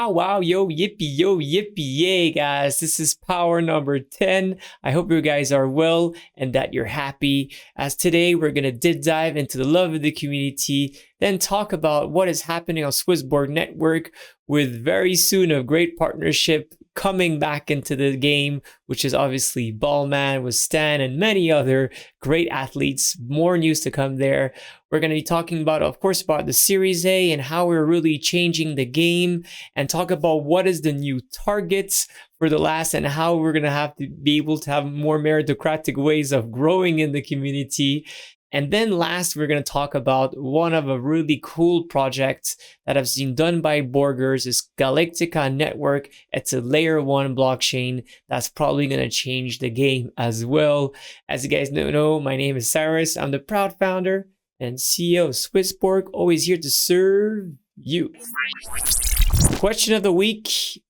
Wow, wow, yo, yippee, yay, guys. This is power number 10. I hope you guys are well and that you're happy. As today, we're going to dive into the love of the community, then talk about what is happening on SwissBorg Network with very soon a great partnership coming back into the game, which is obviously Ballman with Stan and many other great athletes. More news to come there. We're going to be talking about, of course, about the Series A and how we're really changing the game, and talk about what is the new targets for the last and how we're going to have to be able to have more meritocratic ways of growing in the community. And then last, we're going to talk about one of a really cool projects that I've seen done by Borgers is Galactica network. It's a layer 1 blockchain that's probably going to change the game as well. As you guys know, my name is Cyrus. I'm the proud founder and CEO of SwissBorg, always here to serve you. Question of the week.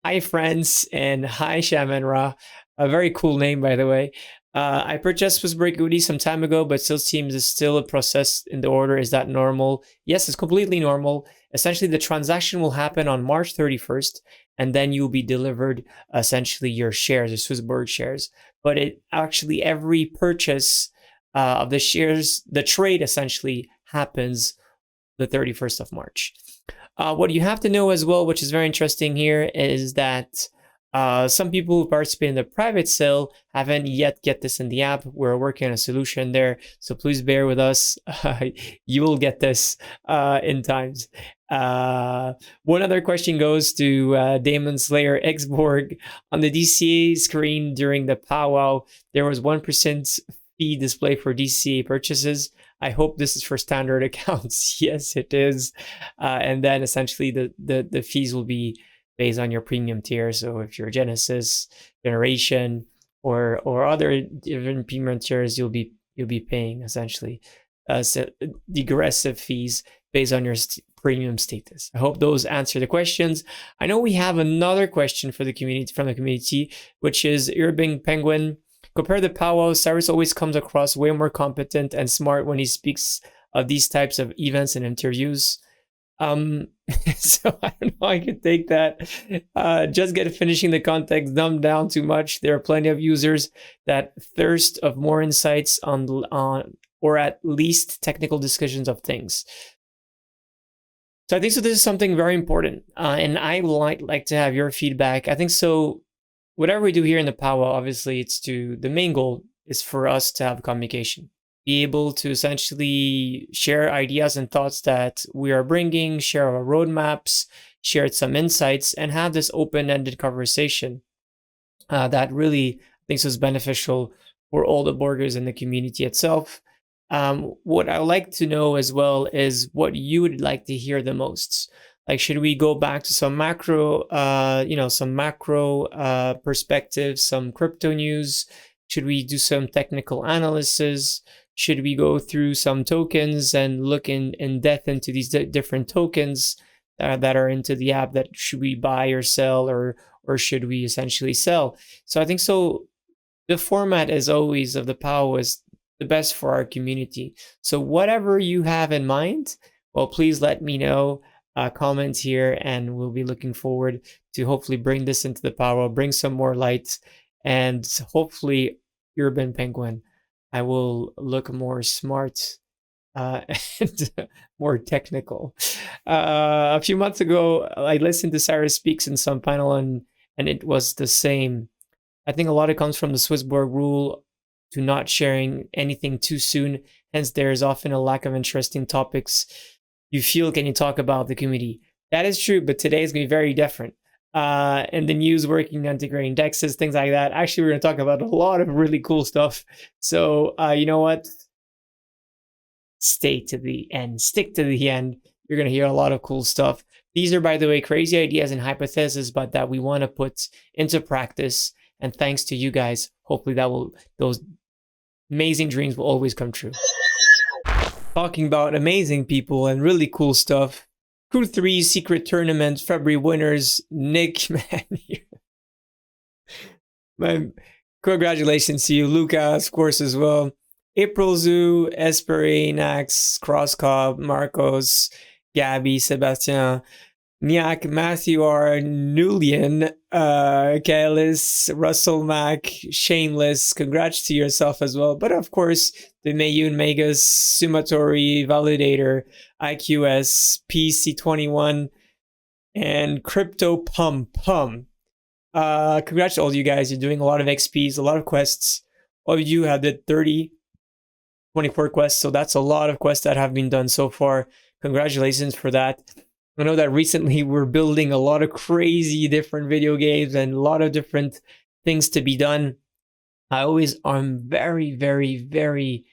Hi, friends, and hi, Shaman Ra. A very cool name, by the way. I purchased SwissBorg equity some time ago, but still seems it's still a process in the order. Is that normal? Yes, it's completely normal. Essentially, the transaction will happen on March 31st, and then you'll be delivered essentially your shares, your SwissBorg shares. But it actually, every purchase of the shares, the trade essentially happens the 31st of March. What you have to know as well, which is very interesting here, is that some people who participate in the private sale haven't yet get this in the app. We're working on a solution there, so please bear with us. You will get this in times. One other question goes to Damon Slayer Xborg. On the DCA screen during the powwow, there was 1% fee display for DCA purchases. I hope this is for standard accounts. Yes, it is. And then essentially the fees will be based on your premium tier. So if you're Genesis, Generation, or other different premium tiers, you'll be paying essentially digressive fees based on your premium status. I hope those answer the questions. I know we have another question for the community from the community, which is Urban Penguin. Compare the powwow. Cyrus always comes across way more competent and smart when he speaks of these types of events and interviews. So I don't know, I could take that. Just finishing the context dumbed down too much. There are plenty of users that thirst of more insights on or at least technical discussions of things. So I think so. This is something very important, and I like to have your feedback. I think so. Whatever we do here in the powwow, obviously, the main goal is for us to have communication. Be able to essentially share ideas and thoughts that we are bringing, share our roadmaps, share some insights, and have this open-ended conversation that really I think is beneficial for all the Borgers in the community itself. What I like to know as well is what you would like to hear the most. Like, should we go back to some macro, perspective, some crypto news? Should we do some technical analysis? Should we go through some tokens and look in depth into these different tokens that are into the app? That should we buy or sell, or should we essentially sell? So I think so. The format, as always, of the powwow is the best for our community. So whatever you have in mind, well, please let me know. Comment here, and we'll be looking forward to hopefully bring this into the powwow, bring some more light, and hopefully, Urban Penguin, I will look more smart and more technical. A few months ago, I listened to Cyrus Speaks in some panel, and it was the same. I think a lot of it comes from the SwissBorg rule to not sharing anything too soon. Hence, there is often a lack of interesting topics you feel can you talk about the community. That is true, but today is going to be very different. And the news, working on integrating DEXs, things like that. Actually, we're going to talk about a lot of really cool stuff. So you know what? Stay to the end. Stick to the end. You're going to hear a lot of cool stuff. These are, by the way, crazy ideas and hypotheses, but that we want to put into practice. And thanks to you guys, hopefully those amazing dreams will always come true. Talking about amazing people and really cool stuff. Crew 3 Secret Tournament February winners. Nick, man, congratulations to you. Luca, of course, as well. April Zoo, Esperi, Nax, Crosscob, Marcos, Gabby, Sebastian, Nyak, Matthew R, Nulian, Kaelis, Russell Mack, Shameless. Congrats to yourself as well. But of course, the Mayun Megas, Sumatori, Validator, IQS, PC21, and Crypto Pum Pum. Congrats to all you guys. You're doing a lot of XPs, a lot of quests. All of you have did 30, 24 quests. So that's a lot of quests that have been done so far. Congratulations for that. I know that recently we're building a lot of crazy different video games and a lot of different things to be done. I'm very, very, very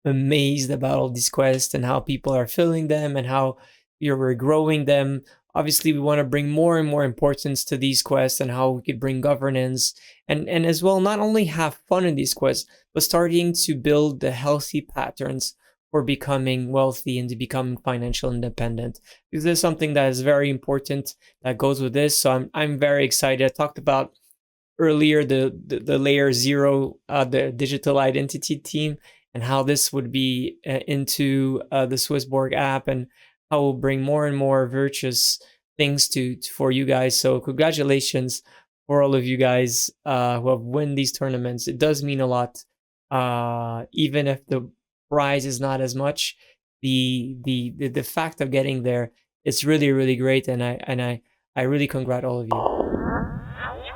amazed about all these quests and how people are filling them and how we're growing them. Obviously, we want to bring more and more importance to these quests and how we could bring governance and as well, not only have fun in these quests, but starting to build the healthy patterns for becoming wealthy and to become financial independent. Because there's something that is very important that goes with this. So I'm very excited. I talked about earlier the layer 0, the digital identity team, and how this would be into the SwissBorg app, and how we'll bring more and more virtuous things for you guys. So congratulations for all of you guys who have won these tournaments. It does mean a lot, even if the prize is not as much. The fact of getting there, it's really, really great, and I really congratulate all of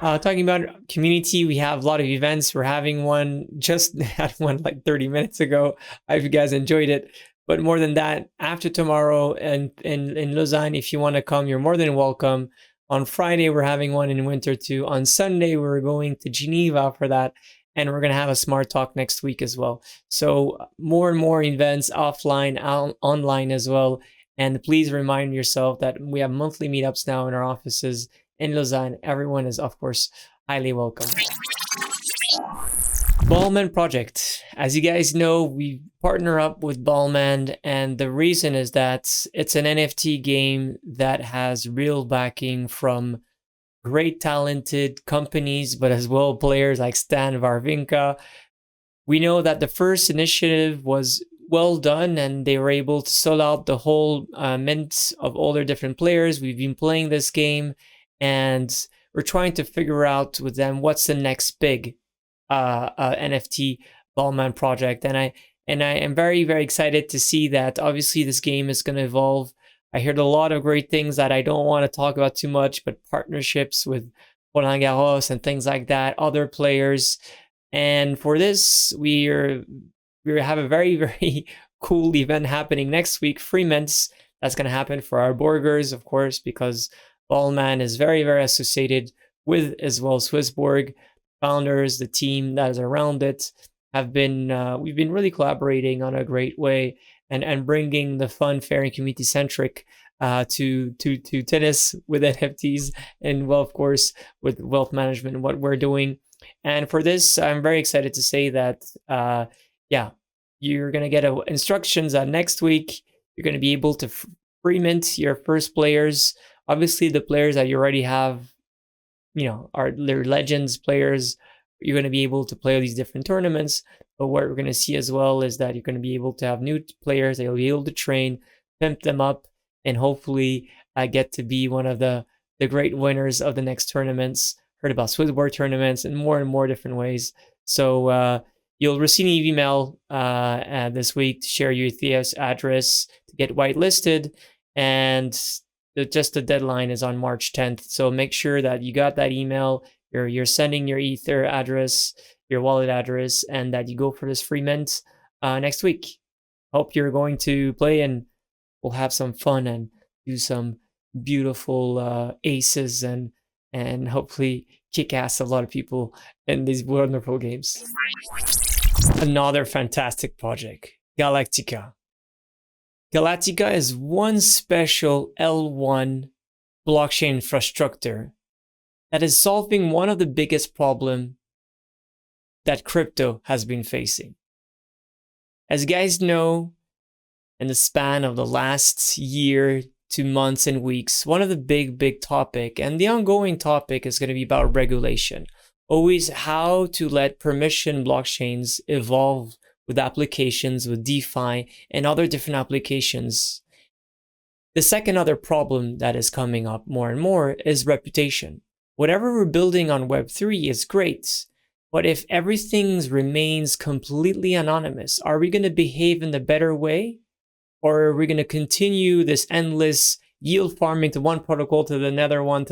you. Talking about community, we have a lot of events. We're having one, just had one like 30 minutes ago. I hope you guys enjoyed it. But more than that, after tomorrow and in Lausanne, if you want to come, you're more than welcome. On Friday, we're having one in Winter too. On Sunday, we're going to Geneva for that. And we're going to have a smart talk next week as well. So more and more events offline, online as well. And please remind yourself that we have monthly meetups now in our offices in Lausanne. Everyone is, of course, highly welcome. Ballman Project. As you guys know, we partner up with Ballman, and the reason is that it's an NFT game that has real backing from great talented companies, but as well players like Stan Varvinka. We know that the first initiative was well done, and they were able to sell out the whole mint of all their different players. We've been playing this game, and we're trying to figure out with them what's the next big NFT Ballman project. And I am very, very excited to see that. Obviously, this game is going to evolve. I heard a lot of great things that I don't want to talk about too much, but partnerships with Roland Garros and things like that, other players. And for this, we have a very, very cool event happening next week, free mints. That's going to happen for our Borgers, of course, because Ballman is very, very associated with as well SwissBorg. Founders, the team that is around it, have been we've been really collaborating on a great way and bringing the fun, fair, and community centric to tennis with NFTs, and well, of course, with wealth management and what we're doing. And for this, I'm very excited to say that yeah, you're gonna get instructions next week. You're gonna be able to free mint your first players. Obviously, the players that you already have, are their legends players. You're going to be able to play these different tournaments. But what we're going to see as well is that you're going to be able to have new players that you'll be able to train, pimp them up, and hopefully get to be one of the great winners of the next tournaments. Heard about SwissBorg tournaments and more different ways. So you'll receive an email this week to share your Ethereum address to get whitelisted, and the deadline is on March 10th. So make sure that you got that email, you're sending your Ether address, your wallet address, and that you go for this free mint next week. Hope you're going to play, and we'll have some fun and do some beautiful aces and hopefully kick ass a lot of people in these wonderful games. Another fantastic project, Galactica. Galactica is one special L1 blockchain infrastructure that is solving one of the biggest problems that crypto has been facing. As you guys know, in the span of the last year to months and weeks, one of the big topic, and the ongoing topic, is going to be about regulation. Always how to let permission blockchains evolve with applications, with DeFi and other different applications. The second other problem that is coming up more and more is reputation. Whatever we're building on Web3 is great, but if everything remains completely anonymous, are we going to behave in the better way? Or are we going to continue this endless yield farming to one protocol to another one,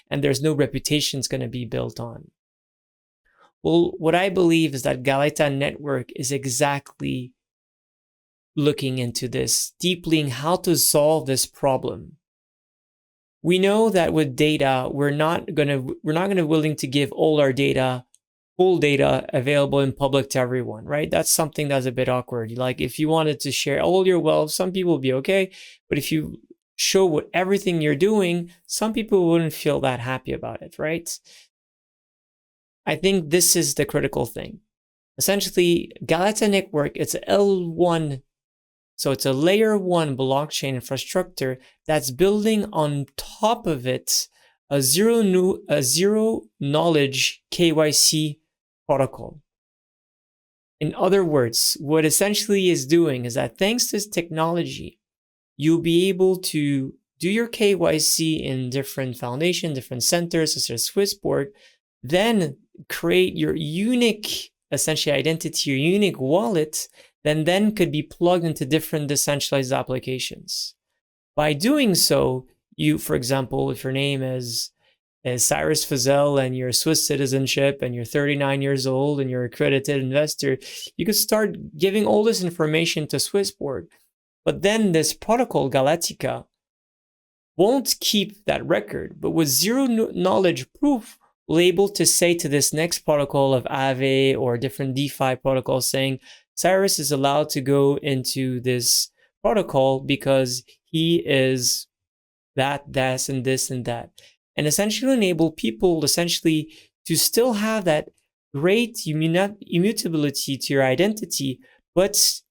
and there's no reputations going to be built on? Well, what I believe is that Galactica Network is exactly looking into this deeply and how to solve this problem. We know that with data, we're not going to willing to give all our data, full data available in public to everyone, right? That's something that's a bit awkward. Like if you wanted to share all your wealth, some people would be okay, but if you show what everything you're doing, some people wouldn't feel that happy about it, right? I think this is the critical thing. Essentially, Galactica Network, it's a L1, so it's a layer 1 blockchain infrastructure that's building on top of it a zero knowledge KYC protocol. In other words, what essentially is doing is that thanks to this technology, you'll be able to do your KYC in different foundations, different centers, such as SwissBorg, then create your unique, essentially identity, your unique wallet, then could be plugged into different decentralized applications. By doing so, you, for example, if your name is Cyrus Fazel and you're a Swiss citizenship and you're 39 years old and you're an accredited investor, you could start giving all this information to SwissBorg. But then this protocol, Galactica, won't keep that record, but with zero knowledge proof, we'll be able to say to this next protocol of Aave or different DeFi protocols saying, Cyrus is allowed to go into this protocol because he is that, and this, and that. And essentially enable people essentially to still have that great immutability to your identity, but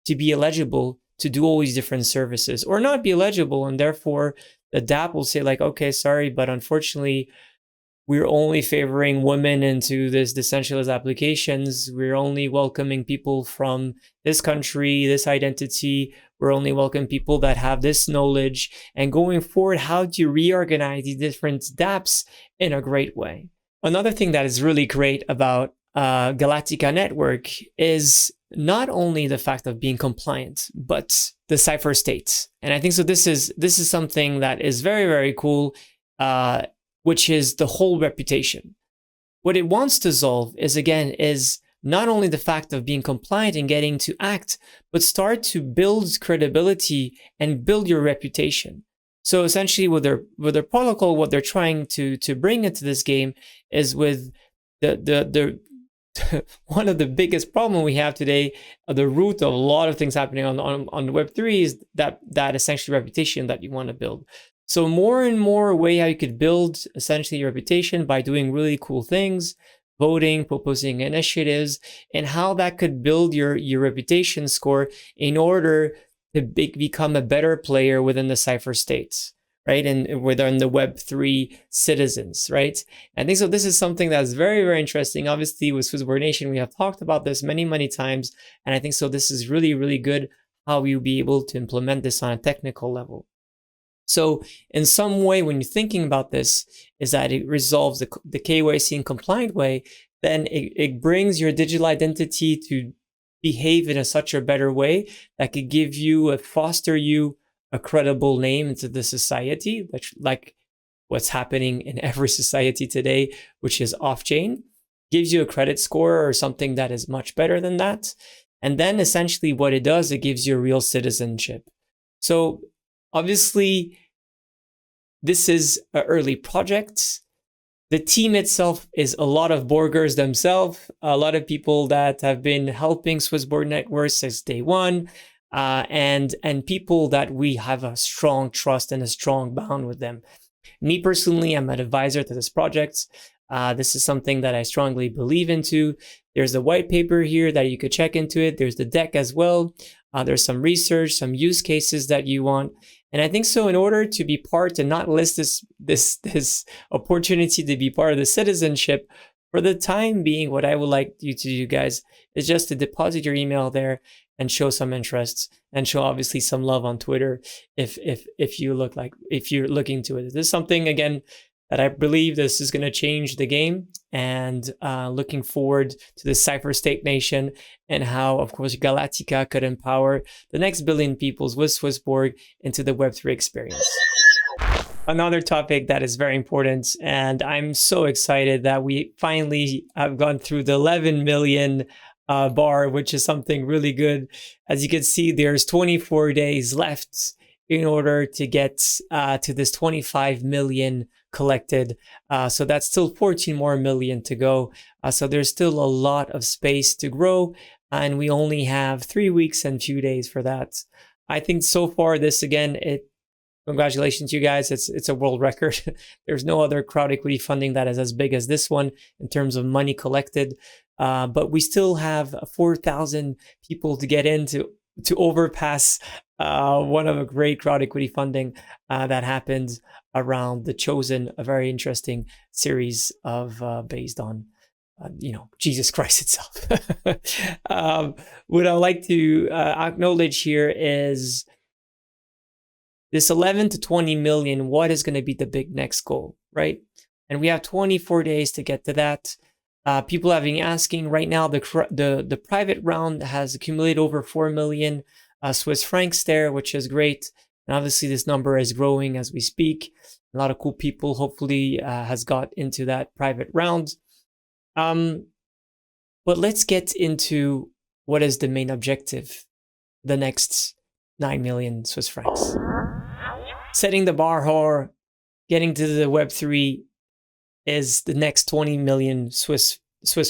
to be eligible to do all these different services, or not be eligible, and therefore the dApp will say like, okay, sorry, but unfortunately, we're only favoring women into this decentralized applications. We're only welcoming people from this country, this identity. We're only welcoming people that have this knowledge. And going forward, how do you reorganize these different dApps in a great way? Another thing that is really great about Galactica Network is not only the fact of being compliant, but the cipher state. And I think so. This is something that is very, very cool. Which is the whole reputation. What it wants to solve is not only the fact of being compliant and getting to act, but start to build credibility and build your reputation. So essentially with their protocol, what they're trying to bring into this game is with the one of the biggest problem we have today, the root of a lot of things happening on Web3 is that essentially reputation that you want to build. So more and more way how you could build essentially your reputation by doing really cool things, voting, proposing initiatives, and how that could build your reputation score in order to become a better player within the cipher states, right? And within the Web3 citizens, right? And I think so this is something that's very, very interesting. Obviously with SwissBorg Nation, we have talked about this many, many times. And I think so this is really, really good how you'll be able to implement this on a technical level. So in some way, when you're thinking about this, is that it resolves the KYC in compliant way, then it brings your digital identity to behave in such a better way that could give you, foster you a credible name into the society, which, like what's happening in every society today, which is off-chain, gives you a credit score or something that is much better than that. And then essentially what it does, it gives you a real citizenship. So obviously, this is an early project. The team itself is a lot of Borgers themselves, a lot of people that have been helping SwissBorg Network since day one, and people that we have a strong trust and a strong bond with them. Me personally, I'm an advisor to this project. This is something that I strongly believe into. There's a white paper here that you could check into it. There's the deck as well. There's some research, some use cases that you want. And I think so in order to be part and not list this opportunity to be part of the citizenship, For the time being, what I would like you to do, guys, is just to deposit your email there and show some interest and show obviously some love on Twitter if you're looking into it. This is something, again, that I believe this is going to change the game, and looking forward to the Cypher State Nation and how, of course, Galactica could empower the next billion peoples with SwissBorg into the Web3 experience. Another topic that is very important, and I'm so excited that we finally have gone through the 11 million bar, which is something really good. As you can see, there's 24 days left in order to get to this 25 million collected. So that's still 14 more million to go. So there's still a lot of space to grow, and we only have 3 weeks and few days for that. I think so far this, again, congratulations, you guys. It's a world record. There's no other crowd equity funding that is as big as this one in terms of money collected. But we still have 4,000 people to get in to overpass one of a great crowd equity funding that happened around the Chosen, a very interesting series of based on Jesus Christ itself. What I'd like to acknowledge here is this 11 to 20 million, what is going to be the big next goal, right? And we have 24 days to get to that. People have been asking right now, the private round has accumulated over 4 million Swiss francs there, which is great. And obviously this number is growing as we speak. A lot of cool people hopefully has got into that private round. But let's get into what is the main objective, the next 9 million Swiss francs. Setting the bar or getting to the Web3 is the next 20 million Swiss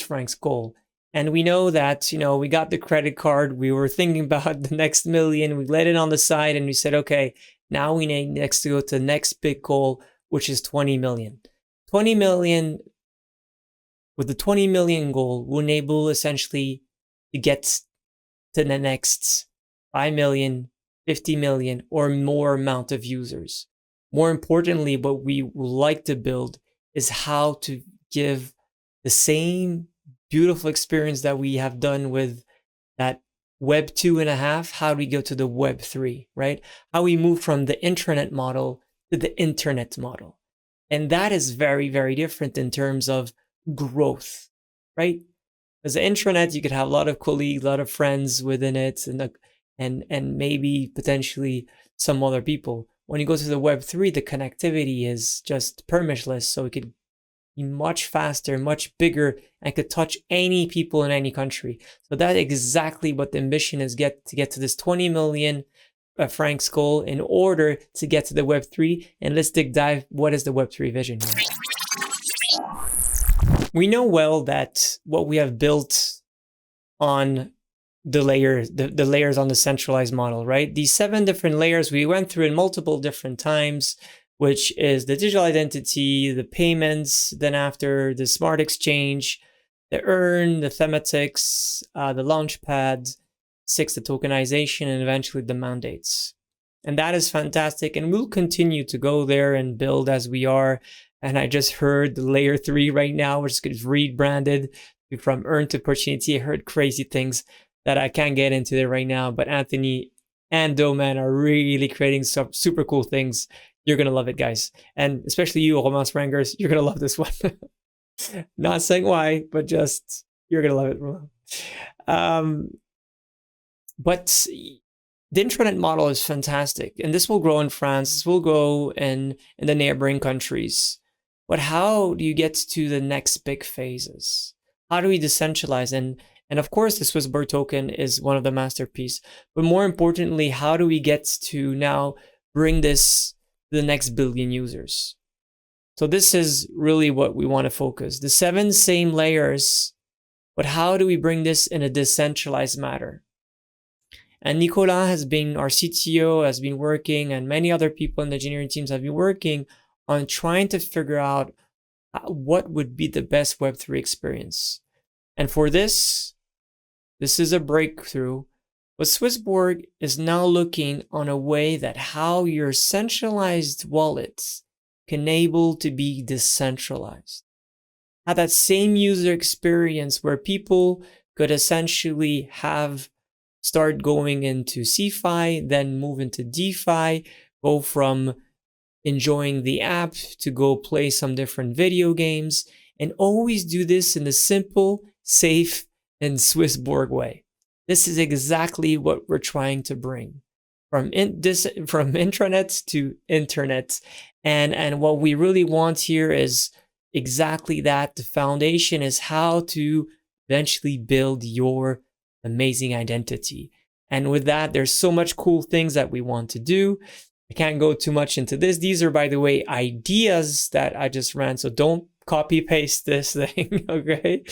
francs goal. And we know that, we got the credit card. We were thinking about the next million. We let it on the side and we said, okay, now we need next to go to the next big goal, which is 20 million. 20 million, with the 20 million goal, will enable essentially to get to the next 5 million, 50 million or more amount of users. More importantly, what we would like to build is how to give the same beautiful experience that we have done with that Web 2.5. How do we go to the Web 3, right? How we move from the intranet model to the internet model. And that is very, very different in terms of growth, right? As an intranet, you could have a lot of colleagues, a lot of friends within it, and maybe potentially some other people. When you go to the Web 3, the connectivity is just permissionless, so it could be much faster, much bigger, and could touch any people in any country. So that's exactly what the ambition is, to get to this 20 million francs goal in order to get to the Web 3. And let's dive, what is the Web 3 vision here? We know well that what we have built on the layers on the centralized model, right? These 7 different layers we went through in multiple different times, which is the digital identity, the payments, then after the smart exchange, the earn, the thematics, the launchpad, 6, the tokenization, and eventually the mandates. And that is fantastic. And we'll continue to go there and build as we are. And I just heard the layer 3 right now, which is rebranded from earn to opportunity. I heard crazy things that I can't get into there right now, but Anthony and Doman are really creating some super cool things. You're going to love it, guys. And especially you, Roman Sprangers, you're going to love this one. Not saying why, but just, you're going to love it, Roman. But the intranet model is fantastic. And this will grow in France. This will grow in the neighboring countries. But how do you get to the next big phases? How do we decentralize? And of course, the SwissBorg token is one of the masterpieces. But more importantly, how do we get to now bring this to the next billion users? So this is really what we want to focus. The 7 same layers, but how do we bring this in a decentralized manner? And Nicolas has been, our CTO, has been working, and many other people in the engineering teams have been working on trying to figure out what would be the best Web3 experience. And for this is a breakthrough. But SwissBorg is now looking on a way that how your centralized wallets can able to be decentralized. had that same user experience where people could essentially start going into CeFi, then move into DeFi, go from enjoying the app to go play some different video games, and always do this in a simple, safe, and SwissBorg way. This is exactly what we're trying to bring from intranets to internet. And what we really want here is exactly that. The foundation is how to eventually build your amazing identity. And with that, there's so much cool things that we want to do. I can't go too much into this. These are, by the way, ideas that I just ran. So don't copy paste this thing, okay?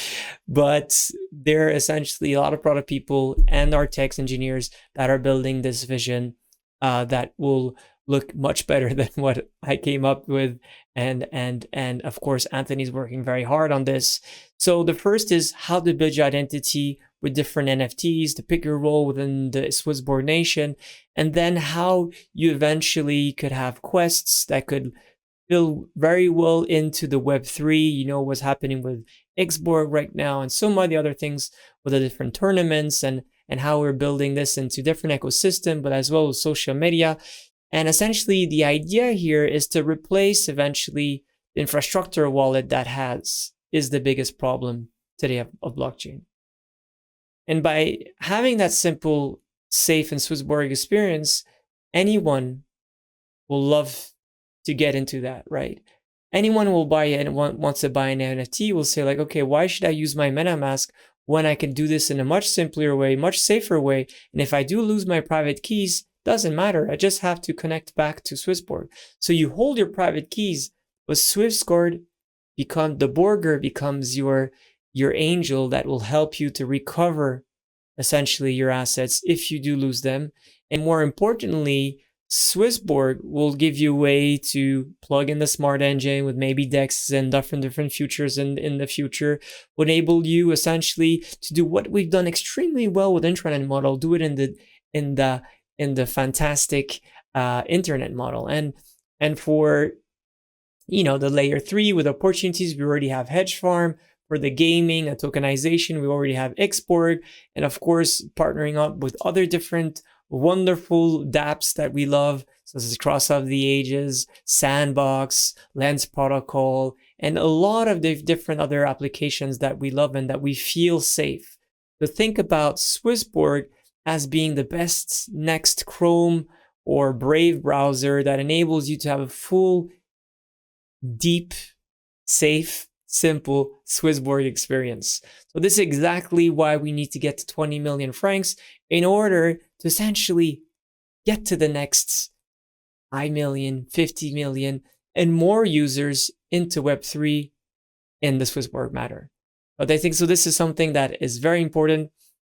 But there are essentially a lot of product people and our tech engineers that are building this vision that will look much better than what I came up with. And of course, Anthony's working very hard on this. So the first is how to build your identity with different NFTs, to pick your role within the SwissBorg nation, and then how you eventually could have quests that could fill very well into the Web3, you know, what's happening with XBorg right now, and so many other things with the different tournaments and how we're building this into different ecosystem, but as well as social media. And essentially the idea here is to replace eventually the infrastructure wallet that is the biggest problem today of blockchain. And by having that simple, safe, and SwissBorg experience, anyone will love to get into that, right? Anyone will buy it and wants to buy an NFT will say like, okay, why should I use my MetaMask when I can do this in a much simpler way, much safer way? And if I do lose my private keys, doesn't matter. I just have to connect back to SwissBorg. So you hold your private keys, but SwissBorg the Borger becomes your angel that will help you to recover essentially your assets if you do lose them. And more importantly, SwissBorg will give you a way to plug in the smart engine with maybe DEX and different futures in the future, will enable you essentially to do what we've done extremely well with intranet model, do it in the fantastic internet model. And for, you know, the layer 3 with opportunities, we already have hedge farm. For the gaming and tokenization, we already have XBorg, and of course partnering up with other different wonderful dApps that we love, such as Cross of the Ages, Sandbox, Lens Protocol, and a lot of the different other applications that we love and that we feel safe. So think about SwissBorg as being the best next Chrome or Brave browser that enables you to have a full, deep, safe, simple SwissBorg experience. So this is exactly why we need to get to 20 million francs in order to essentially get to the next 5 million, 50 million, and more users into Web3 in the SwissBorg matter. But I think so this is something that is very important.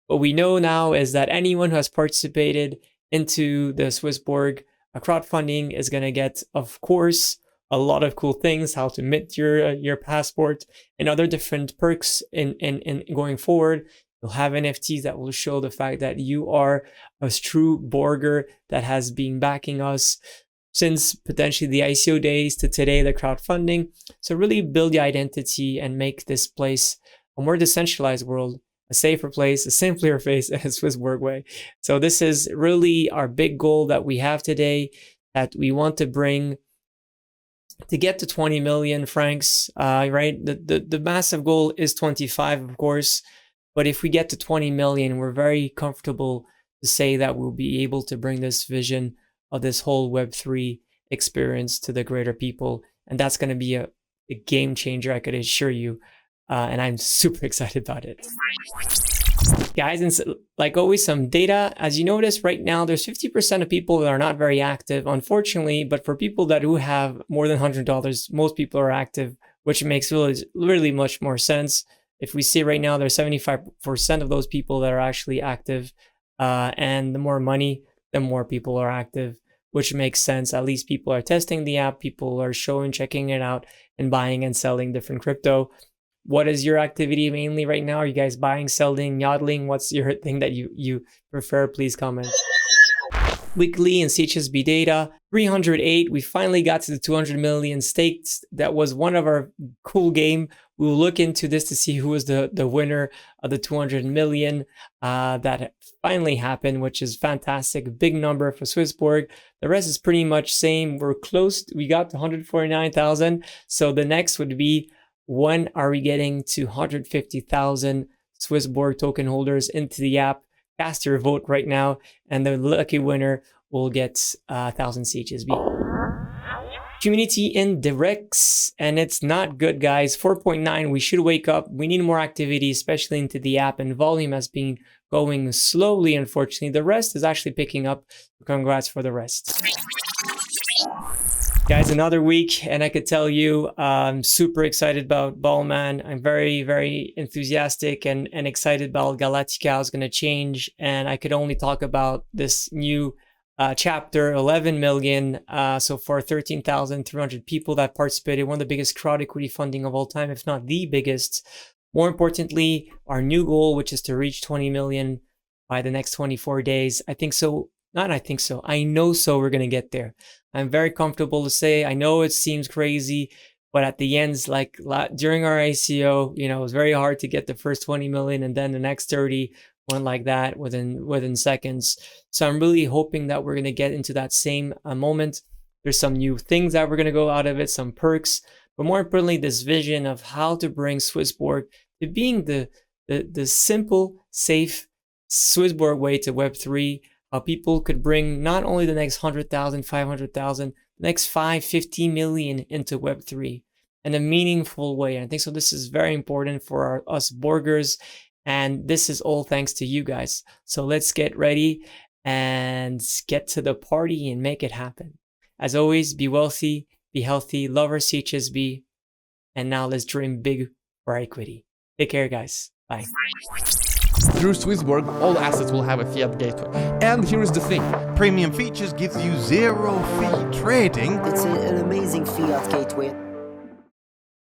What we know now is that anyone who has participated into the SwissBorg crowdfunding is going to get, of course, a lot of cool things, how to mint your passport and other different perks in going forward. You'll have NFTs that will show the fact that you are a true Borger that has been backing us since potentially the ICO days to today, the crowdfunding. So really build your identity and make this place a more decentralized world, a safer place, a simpler place, a SwissBorg way. So this is really our big goal that we have today, that we want to bring to get to 20 million francs, right? The massive goal is 25, of course. But if we get to 20 million, we're very comfortable to say that we'll be able to bring this vision of this whole Web3 experience to the greater people. And that's going to be a game changer, I could assure you. And I'm super excited about it. Guys, and like always, some data. As you notice right now, there's 50% of people that are not very active, unfortunately. But for people that who have more than $100, most people are active, which makes really much more sense. If we see right now, there's 75% of those people that are actually active. And the more money, the more people are active, which makes sense. At least people are testing the app, people are checking it out, and buying and selling different crypto. What is your activity mainly right now? Are you guys buying, selling, yodeling? What's your thing that you prefer? Please comment. Weekly and CHSB data, 308. We finally got to the 200 million staked. That was one of our cool game. We will look into this to see who was the winner of the 200 million. That finally happened, which is fantastic. Big number for SwissBorg. The rest is pretty much same. We're close. We got to 149,000. So the next would be, when are we getting to 150,000 SwissBorg token holders into the app? Cast your vote right now, and the lucky winner will get 1,000 CHSB. Community indirects, and it's not good, guys. 4.9. We should wake up. We need more activity, especially into the app, and volume has been going slowly, unfortunately. The rest is actually picking up. Congrats for the rest. Guys, another week, and I could tell you I'm super excited about Ballman. I'm very, very enthusiastic and excited about Galactica. How it's going to change, and I could only talk about this new chapter, 11 million so far, 13,300 people that participated. One of the biggest crowd equity funding of all time, if not the biggest. More importantly, our new goal, which is to reach 20 million by the next 24 days. I think so. Not I think so. I know so. We're going to get there. I'm very comfortable to say. I know it seems crazy, but at the end, like during our ICO, you know, it was very hard to get the first 20 million, and then the next 30 went like that within seconds. So I'm really hoping that we're going to get into that same moment. There's some new things that we're going to go out of it, some perks, but more importantly, this vision of how to bring SwissBorg to being the simple, safe SwissBorg way to Web3. How people could bring not only the next 100,000, 500,000, the next 5, 50 million into Web3 in a meaningful way. And I think so. This is very important for us Borgers, and this is all thanks to you guys. So let's get ready and get to the party and make it happen. As always, be wealthy, be healthy, love our CHSB, and now let's dream big for our equity. Take care, guys. Bye. Through SwissBorg, all assets will have a fiat gateway. And here is the thing. Premium features gives you zero fee trading. It's an amazing fiat gateway.